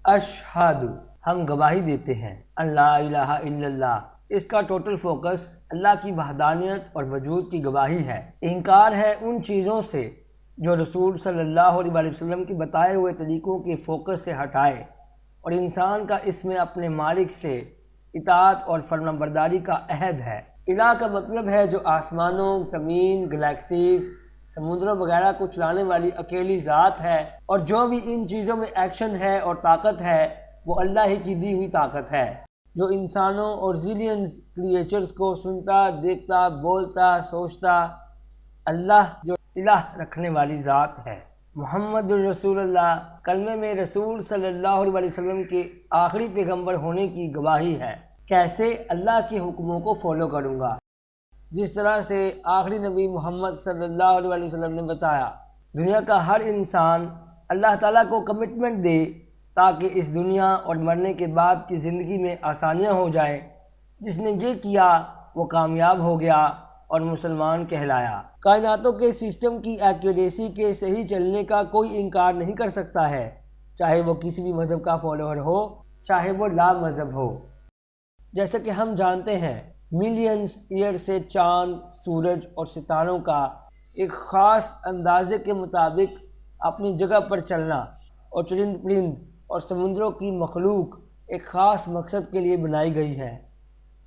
اشہد، ہم گواہی دیتے ہیں ان لا الہ الا اللہ۔ اس کا ٹوٹل فوکس اللہ کی وحدانیت اور وجود کی گواہی ہے۔ انکار ہے ان چیزوں سے جو رسول صلی اللہ علیہ وسلم کے بتائے ہوئے طریقوں کے فوکس سے ہٹائے، اور انسان کا اس میں اپنے مالک سے اطاعت اور فرمانبرداری کا عہد ہے۔ الہ کا مطلب ہے جو آسمانوں، زمین، گلیکسیز، سمندروں وغیرہ کو چلانے والی اکیلی ذات ہے، اور جو بھی ان چیزوں میں ایکشن ہے اور طاقت ہے وہ اللہ ہی کی دی ہوئی طاقت ہے، جو انسانوں اور زیلینز کریچرز کو سنتا، دیکھتا، بولتا، سوچتا۔ اللہ جو الہ رکھنے والی ذات ہے۔ محمد الرسول اللہ کلمے میں رسول صلی اللہ علیہ وسلم کے آخری پیغمبر ہونے کی گواہی ہے۔ کیسے؟ اللہ کے حکموں کو فالو کروں گا، جس طرح سے آخری نبی محمد صلی اللہ علیہ وسلم نے بتایا۔ دنیا کا ہر انسان اللہ تعالیٰ کو کمٹمنٹ دے تاکہ اس دنیا اور مرنے کے بعد کی زندگی میں آسانیاں ہو جائیں۔ جس نے یہ کیا وہ کامیاب ہو گیا اور مسلمان کہلایا۔ کائناتوں کے سسٹم کی ایکوریسی کے صحیح چلنے کا کوئی انکار نہیں کر سکتا ہے، چاہے وہ کسی بھی مذہب کا فالوور ہو، چاہے وہ لا مذہب ہو۔ جیسا کہ ہم جانتے ہیں ملینز ایئر سے چاند، سورج اور ستاروں کا ایک خاص اندازے کے مطابق اپنی جگہ پر چلنا، اور چرند پرند اور سمندروں کی مخلوق ایک خاص مقصد کے لیے بنائی گئی ہے۔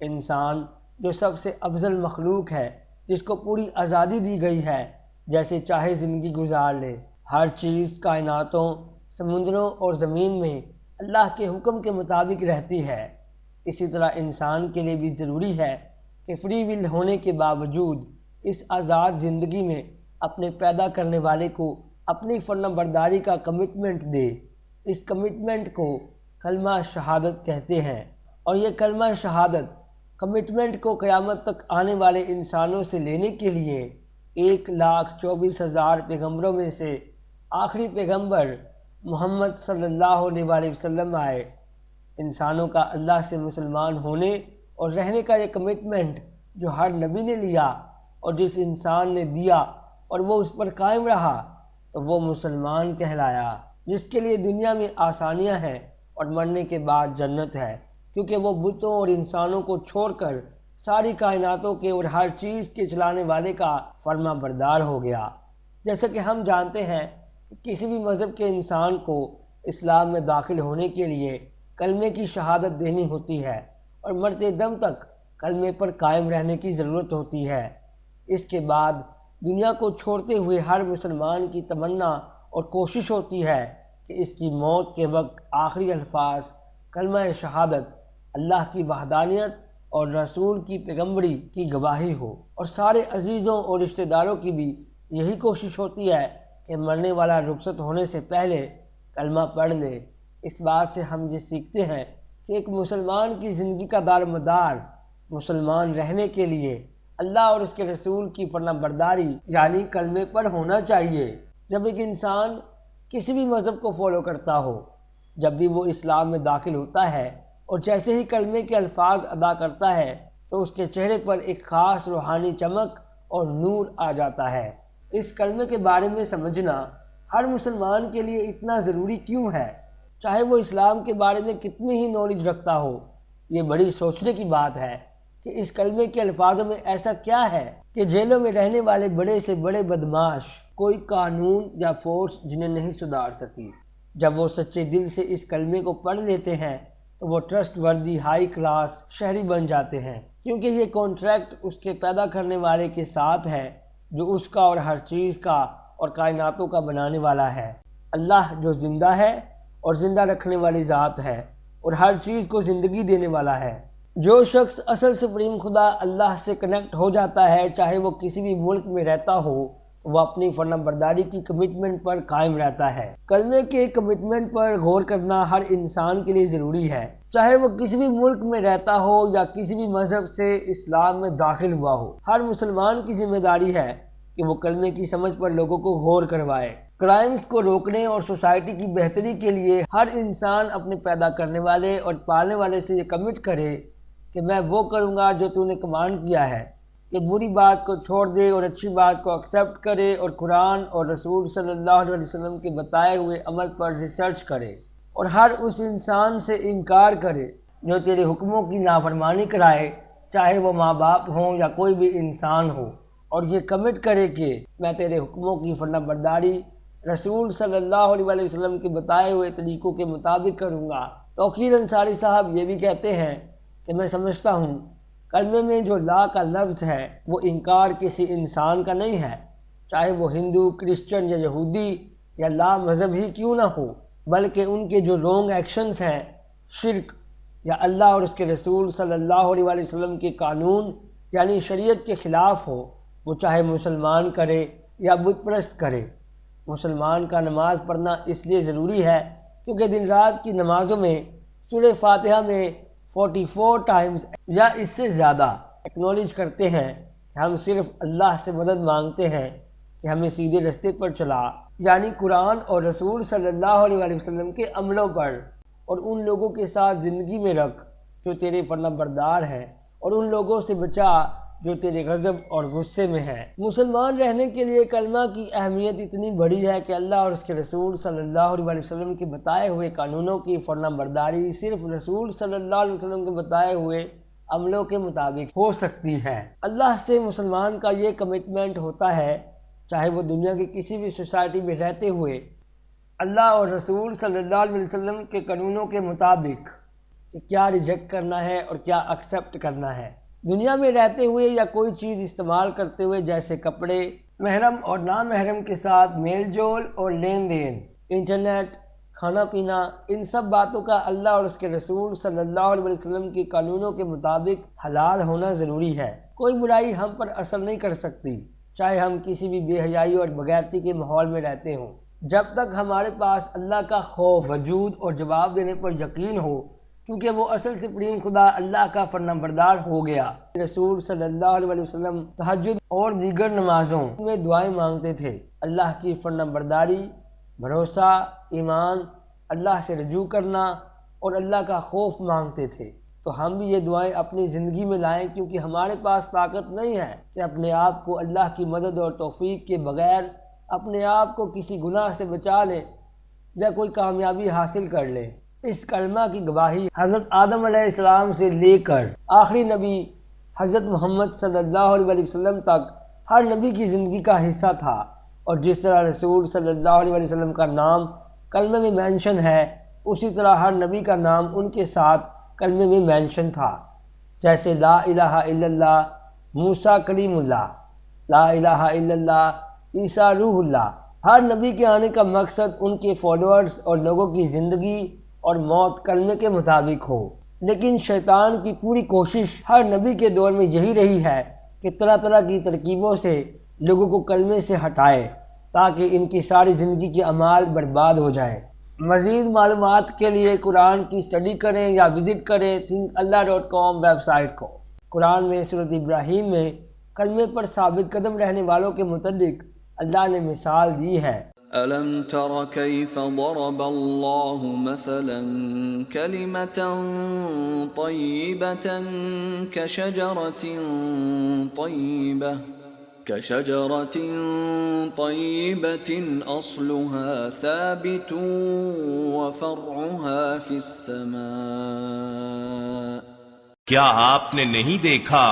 انسان جو سب سے افضل مخلوق ہے، جس کو پوری آزادی دی گئی ہے، جیسے چاہے زندگی گزار لے۔ ہر چیز کائناتوں، سمندروں اور زمین میں اللہ کے حکم کے مطابق رہتی ہے۔ اسی طرح انسان کے لیے بھی ضروری ہے کہ فری ول ہونے کے باوجود اس آزاد زندگی میں اپنے پیدا کرنے والے کو اپنی فرمانبرداری کا کمٹمنٹ دے۔ اس کمٹمنٹ کو کلمہ شہادت کہتے ہیں، اور یہ کلمہ شہادت کمٹمنٹ کو قیامت تک آنے والے انسانوں سے لینے کے لیے 1,24,000 پیغمبروں میں سے آخری پیغمبر محمد صلی اللہ علیہ وسلم آئے۔ انسانوں کا اللہ سے مسلمان ہونے اور رہنے کا یہ کمٹمنٹ جو ہر نبی نے لیا اور جس انسان نے دیا اور وہ اس پر قائم رہا، تو وہ مسلمان کہلایا، جس کے لیے دنیا میں آسانیاں ہیں اور مرنے کے بعد جنت ہے، کیونکہ وہ بتوں اور انسانوں کو چھوڑ کر ساری کائناتوں کے اور ہر چیز کے چلانے والے کا فرما بردار ہو گیا۔ جیسا کہ ہم جانتے ہیں کہ کسی بھی مذہب کے انسان کو اسلام میں داخل ہونے کے لیے کلمے کی شہادت دینی ہوتی ہے، اور مرتے دم تک کلمے پر قائم رہنے کی ضرورت ہوتی ہے۔ اس کے بعد دنیا کو چھوڑتے ہوئے ہر مسلمان کی تمنا اور کوشش ہوتی ہے کہ اس کی موت کے وقت آخری الفاظ کلمہ شہادت اللہ کی وحدانیت اور رسول کی پیغمبری کی گواہی ہو، اور سارے عزیزوں اور رشتہ داروں کی بھی یہی کوشش ہوتی ہے کہ مرنے والا رخصت ہونے سے پہلے کلمہ پڑھ لے۔ اس بات سے ہم یہ سیکھتے ہیں کہ ایک مسلمان کی زندگی کا دار مدار مسلمان رہنے کے لیے اللہ اور اس کے رسول کی فرمانبرداری یعنی کلمے پر ہونا چاہیے۔ جب ایک انسان کسی بھی مذہب کو فالو کرتا ہو، جب بھی وہ اسلام میں داخل ہوتا ہے اور جیسے ہی کلمے کے الفاظ ادا کرتا ہے تو اس کے چہرے پر ایک خاص روحانی چمک اور نور آ جاتا ہے۔ اس کلمے کے بارے میں سمجھنا ہر مسلمان کے لیے اتنا ضروری کیوں ہے؟ چاہے وہ اسلام کے بارے میں کتنی ہی نالج رکھتا ہو، یہ بڑی سوچنے کی بات ہے کہ اس کلمے کے الفاظوں میں ایسا کیا ہے کہ جیلوں میں رہنے والے بڑے سے بڑے بدماش کوئی قانون یا فورس جنہیں نہیں سدھار سکی۔ جب وہ سچے دل سے اس کلمے کو پڑھ لیتے ہیں تو وہ ٹرسٹ وردی ہائی کلاس شہری بن جاتے ہیں، کیونکہ یہ کانٹریکٹ اس کے پیدا کرنے والے کے ساتھ ہے جو اس کا اور ہر چیز کا اور کائناتوں کا بنانے والا ہے۔ اللہ جو زندہ ہے اور زندہ رکھنے والی ذات ہے اور ہر چیز کو زندگی دینے والا ہے۔ جو شخص اصل سپریم خدا اللہ سے کنیکٹ ہو جاتا ہے، چاہے وہ کسی بھی ملک میں رہتا ہو، تو وہ اپنی فرمانبرداری کی کمٹمنٹ پر قائم رہتا ہے۔ کلمے کے کمٹمنٹ پر غور کرنا ہر انسان کے لیے ضروری ہے، چاہے وہ کسی بھی ملک میں رہتا ہو یا کسی بھی مذہب سے اسلام میں داخل ہوا ہو۔ ہر مسلمان کی ذمہ داری ہے کہ وہ کلمے کی سمجھ پر لوگوں کو غور کروائے۔ کرائمز کو روکنے اور سوسائٹی کی بہتری کے لیے ہر انسان اپنے پیدا کرنے والے اور پالنے والے سے یہ کمٹ کرے کہ میں وہ کروں گا جو تو نے کمانڈ کیا ہے، کہ بری بات کو چھوڑ دے اور اچھی بات کو ایکسیپٹ کرے، اور قرآن اور رسول صلی اللہ علیہ وسلم کے بتائے ہوئے عمل پر ریسرچ کرے، اور ہر اس انسان سے انکار کرے جو تیرے حکموں کی نافرمانی کرائے، چاہے وہ ماں باپ ہوں یا کوئی بھی انسان ہو، اور یہ کمٹ کرے کہ میں تیرے حکموں کی فرما برداری رسول صلی اللہ علیہ وسلم کے بتائے ہوئے طریقوں کے مطابق کروں گا۔ توقیر انصاری صاحب یہ بھی کہتے ہیں کہ میں سمجھتا ہوں کلمے میں جو لا کا لفظ ہے وہ انکار کسی انسان کا نہیں ہے، چاہے وہ ہندو، کرسچن یا یہودی یا لا مذہب ہی کیوں نہ ہو، بلکہ ان کے جو رونگ ایکشنز ہیں، شرک یا اللہ اور اس کے رسول صلی اللہ علیہ وسلم کے قانون یعنی شریعت کے خلاف ہو، وہ چاہے مسلمان کرے یا بت پرست کرے۔ مسلمان کا نماز پڑھنا اس لیے ضروری ہے کیونکہ دن رات کی نمازوں میں سورہ فاتحہ میں 44 ٹائمز یا اس سے زیادہ ایکنالج کرتے ہیں کہ ہم صرف اللہ سے مدد مانگتے ہیں کہ ہمیں سیدھے رستے پر چلا، یعنی قرآن اور رسول صلی اللہ علیہ وسلم کے عملوں پر، اور ان لوگوں کے ساتھ زندگی میں رکھ جو تیرے فرما بردار ہیں، اور ان لوگوں سے بچا جو تیرے غضب اور غصے میں ہیں۔ مسلمان رہنے کے لیے کلمہ کی اہمیت اتنی بڑی ہے کہ اللہ اور اس کے رسول صلی اللہ علیہ وسلم کے بتائے ہوئے قانونوں کی فرما برداری صرف رسول صلی اللہ علیہ وسلم کے بتائے ہوئے عملوں کے مطابق ہو سکتی ہے۔ اللہ سے مسلمان کا یہ کمٹمنٹ ہوتا ہے، چاہے وہ دنیا کی کسی بھی سوسائٹی میں رہتے ہوئے اللہ اور رسول صلی اللہ علیہ وسلم کے قانونوں کے مطابق کہ کیا ریجیکٹ کرنا ہے اور کیا ایکسیپٹ کرنا ہے۔ دنیا میں رہتے ہوئے یا کوئی چیز استعمال کرتے ہوئے جیسے کپڑے، محرم اور نامحرم کے ساتھ میل جول اور لین دین، انٹرنیٹ، کھانا پینا، ان سب باتوں کا اللہ اور اس کے رسول صلی اللہ علیہ وسلم کے قانونوں کے مطابق حلال ہونا ضروری ہے۔ کوئی برائی ہم پر اثر نہیں کر سکتی، چاہے ہم کسی بھی بے حیائی اور بغیرتی کے ماحول میں رہتے ہوں، جب تک ہمارے پاس اللہ کا خوف، وجود اور جواب دینے پر یقین ہو، کیونکہ وہ اصل سپریم خدا اللہ کا فرما بردار ہو گیا۔ رسول صلی اللہ علیہ وسلم تہجد اور دیگر نمازوں میں دعائیں مانگتے تھے، اللہ کی فرما برداری، بھروسہ، ایمان، اللہ سے رجوع کرنا اور اللہ کا خوف مانگتے تھے۔ تو ہم بھی یہ دعائیں اپنی زندگی میں لائیں، کیونکہ ہمارے پاس طاقت نہیں ہے کہ اپنے آپ کو اللہ کی مدد اور توفیق کے بغیر اپنے آپ کو کسی گناہ سے بچا لیں یا کوئی کامیابی حاصل کر لیں۔ اس کلمہ کی گواہی حضرت آدم علیہ السلام سے لے کر آخری نبی حضرت محمد صلی اللہ علیہ وسلم تک ہر نبی کی زندگی کا حصہ تھا، اور جس طرح رسول صلی اللہ علیہ وسلم کا نام کلمے میں مینشن ہے، اسی طرح ہر نبی کا نام ان کے ساتھ کلمے میں مینشن تھا، جیسے لا الہ الا اللہ موسیٰ کلیم اللہ، لا الہ الا اللہ عیسیٰ روح اللہ۔ ہر نبی کے آنے کا مقصد ان کے فالوورز اور لوگوں کی زندگی اور موت کلمے کے مطابق ہو، لیکن شیطان کی پوری کوشش ہر نبی کے دور میں یہی رہی ہے کہ طرح طرح کی ترکیبوں سے لوگوں کو کلمے سے ہٹائے تاکہ ان کی ساری زندگی کے اعمال برباد ہو جائیں۔ مزید معلومات کے لیے قرآن کی اسٹڈی کریں یا وزٹ کریں thinkallah.com ویب سائٹ کو۔ قرآن میں سورۃ ابراہیم میں کلمے پر ثابت قدم رہنے والوں کے متعلق اللہ نے مثال دی ہے۔ أَلَمْ تَرَ كَيْفَ ضَرَبَ اللَّهُ مَثَلًا كَلِمَةً طَيِّبَةً كَشَجَرَةٍ طَيِّبَةٍ أَصْلُهَا ثَابِتٌ وَفَرْعُهَا فِي السَّمَاءِ۔ کیا آپ نے نہیں دیکھا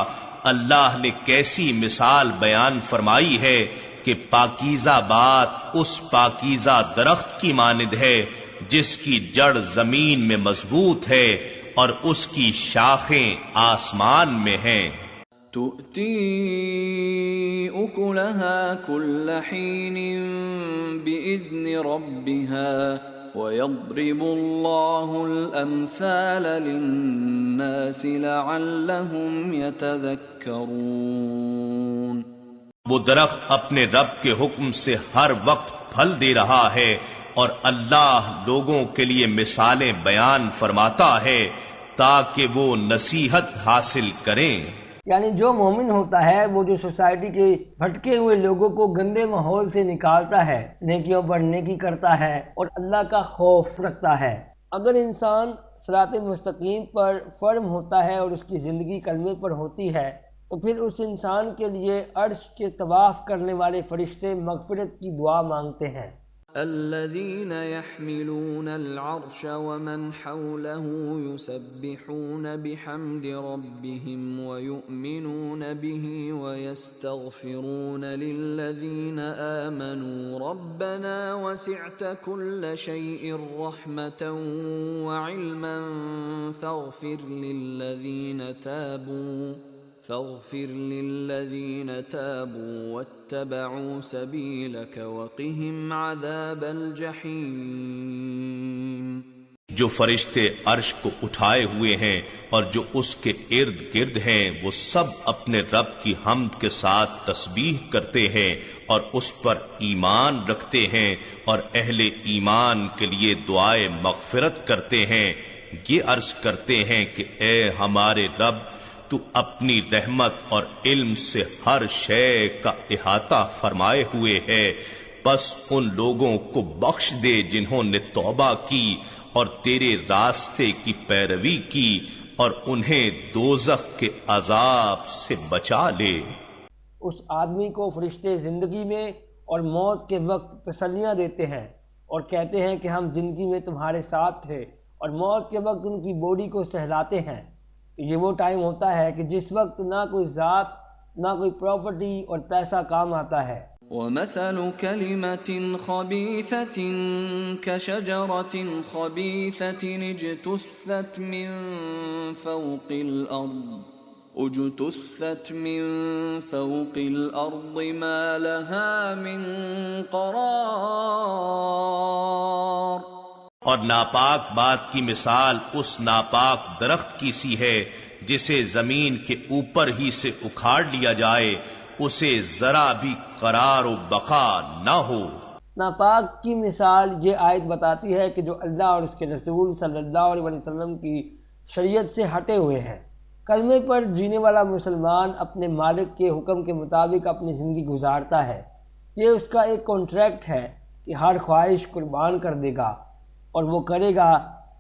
اللہ نے کیسی مثال بیان فرمائی ہے کہ پاکیزہ بات اس پاکیزہ درخت کی مانند ہے جس کی جڑ زمین میں مضبوط ہے اور اس کی شاخیں آسمان میں ہیں۔ تُؤْتِي أُكُلَهَا كُلَّ حِينٍ بِإِذْنِ رَبِّهَا وَيَضْرِبُ اللَّهُ الْأَمْثَالَ لِلنَّاسِ لَعَلَّهُمْ يَتَذَكَّرُونَ۔ وہ درخت اپنے رب کے حکم سے ہر وقت پھل دے رہا ہے، اور اللہ لوگوں کے لیے مثالیں بیان فرماتا ہے تاکہ وہ نصیحت حاصل کریں۔ یعنی جو مومن ہوتا ہے وہ جو سوسائٹی کے بھٹکے ہوئے لوگوں کو گندے ماحول سے نکالتا ہے، نیکیوں پر نیکی کرتا ہے اور اللہ کا خوف رکھتا ہے۔ اگر انسان صراط مستقیم پر فرم ہوتا ہے اور اس کی زندگی کلمے پر ہوتی ہے تو پھر اس انسان کے لیے عرش کے طواف کرنے والے فرشتے مغفرت کی دعا مانگتے ہیں۔ الذين يحملون العرش ومن حوله يسبحون بحمد ربهم ويؤمنون به ويستغفرون للذين آمنوا ربنا وسعت كل شيء رحمة وعلما فاغفر للذين تابوا واتبعوا سبيلك وقهم عذاب الجحيم۔ جو فرشتے عرش کو اٹھائے ہوئے ہیں اور جو اس کے ارد گرد ہیں وہ سب اپنے رب کی حمد کے ساتھ تسبیح کرتے ہیں اور اس پر ایمان رکھتے ہیں اور اہل ایمان کے لیے دعائے مغفرت کرتے ہیں، یہ عرض کرتے ہیں کہ اے ہمارے رب، تو اپنی رحمت اور علم سے ہر شے کا احاطہ فرمائے ہوئے ہے، بس ان لوگوں کو بخش دے جنہوں نے توبہ کی اور تیرے راستے کی پیروی کی، اور انہیں دوزخ کے عذاب سے بچا لے۔ اس آدمی کو فرشتے زندگی میں اور موت کے وقت تسلیاں دیتے ہیں اور کہتے ہیں کہ ہم زندگی میں تمہارے ساتھ تھے، اور موت کے وقت ان کی باڈی کو سہلاتے ہیں۔ یہ وہ ٹائم ہوتا ہے کہ جس وقت نہ کوئی ذات، نہ کوئی پراپرٹی اور پیسہ کام آتا ہے۔ وَمَثَلُ كَلِمَةٍ خَبِيثَةٍ كَشَجَرَةٍ خَبِيثَةٍ اجْتُثَّتْ مِنْ فَوْقِ الْأَرْضِ مَا لَهَا مِنْ قَرَارٍ۔ اور ناپاک بات کی مثال اس ناپاک درخت کی سی ہے جسے زمین کے اوپر ہی سے اکھاڑ لیا جائے، اسے ذرا بھی قرار و بقا نہ ہو۔ ناپاک کی مثال یہ آیت بتاتی ہے کہ جو اللہ اور اس کے رسول صلی اللہ علیہ وسلم کی شریعت سے ہٹے ہوئے ہیں۔ کلمے پر جینے والا مسلمان اپنے مالک کے حکم کے مطابق اپنی زندگی گزارتا ہے۔ یہ اس کا ایک کانٹریکٹ ہے کہ ہر خواہش قربان کر دے گا اور وہ کرے گا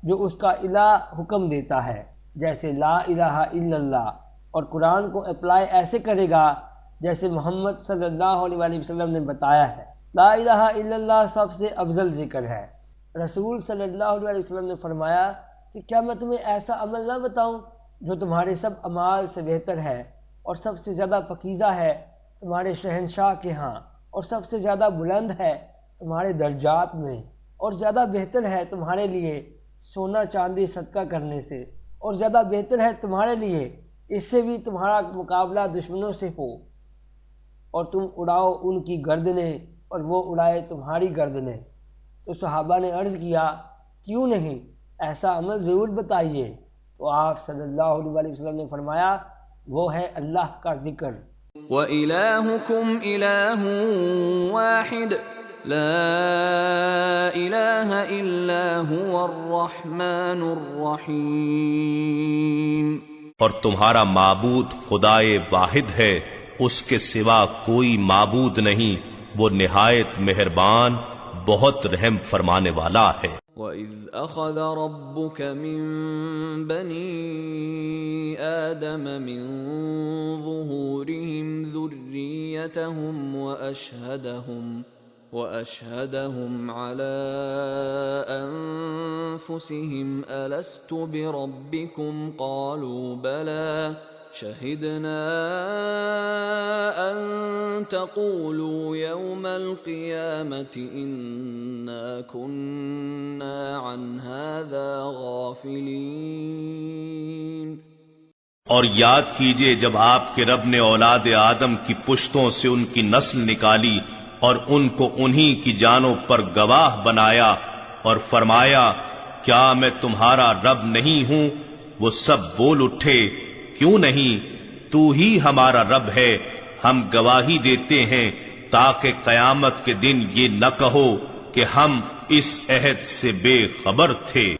جو اس کا الہ حکم دیتا ہے، جیسے لا الہ الا اللہ، اور قرآن کو اپلائی ایسے کرے گا جیسے محمد صلی اللہ علیہ وسلم نے بتایا ہے۔ لا الہ الا اللہ سب سے افضل ذکر ہے۔ رسول صلی اللہ علیہ وسلم نے فرمایا کہ کیا میں تمہیں ایسا عمل نہ بتاؤں جو تمہارے سب اعمال سے بہتر ہے اور سب سے زیادہ پاکیزہ ہے تمہارے شہنشاہ کے ہاں، اور سب سے زیادہ بلند ہے تمہارے درجات میں، اور زیادہ بہتر ہے تمہارے لیے سونا چاندی صدقہ کرنے سے، اور زیادہ بہتر ہے تمہارے لیے اس سے بھی تمہارا مقابلہ دشمنوں سے ہو اور تم اڑاؤ ان کی گردنیں اور وہ اڑائے تمہاری گردنیں۔ تو صحابہ نے عرض کیا کیوں نہیں، ایسا عمل ضرور بتائیے۔ تو آپ صلی اللہ علیہ وسلم نے فرمایا وہ ہے اللہ کا ذکر۔ وَإِلَٰهُكُمْ إِلَٰهٌ وَاحِدٌ لا الہ الا هو الرحمن الرحیم۔ اور تمہارا معبود خدائے واحد ہے، اس کے سوا کوئی معبود نہیں، وہ نہایت مہربان، بہت رحم فرمانے والا ہے۔ وَإِذْ أَخَذَ رَبُّكَ مِنْ بَنِي آدَمَ مِنْ ظُهُورِهِمْ ذُرِّيَّتَهُمْ وَأَشْهَدَهُمْ عَلَىٰ أَنفُسِهِمْ أَلَسْتُ بِرَبِّكُمْ قَالُوا بَلَىٰ شَهِدْنَا أَن تَقُولُوا يَوْمَ الْقِيَامَةِ إِنَّا كُنَّا عَنْ هَٰذَا غَافِلِينَ۔ اور یاد کیجئے جب آپ کے رب نے اولاد آدم کی پشتوں سے ان کی نسل نکالی اور ان کو انہی کی جانوں پر گواہ بنایا اور فرمایا کیا میں تمہارا رب نہیں ہوں؟ وہ سب بول اٹھے کیوں نہیں، تو ہی ہمارا رب ہے، ہم گواہی دیتے ہیں تاکہ قیامت کے دن یہ نہ کہو کہ ہم اس عہد سے بے خبر تھے۔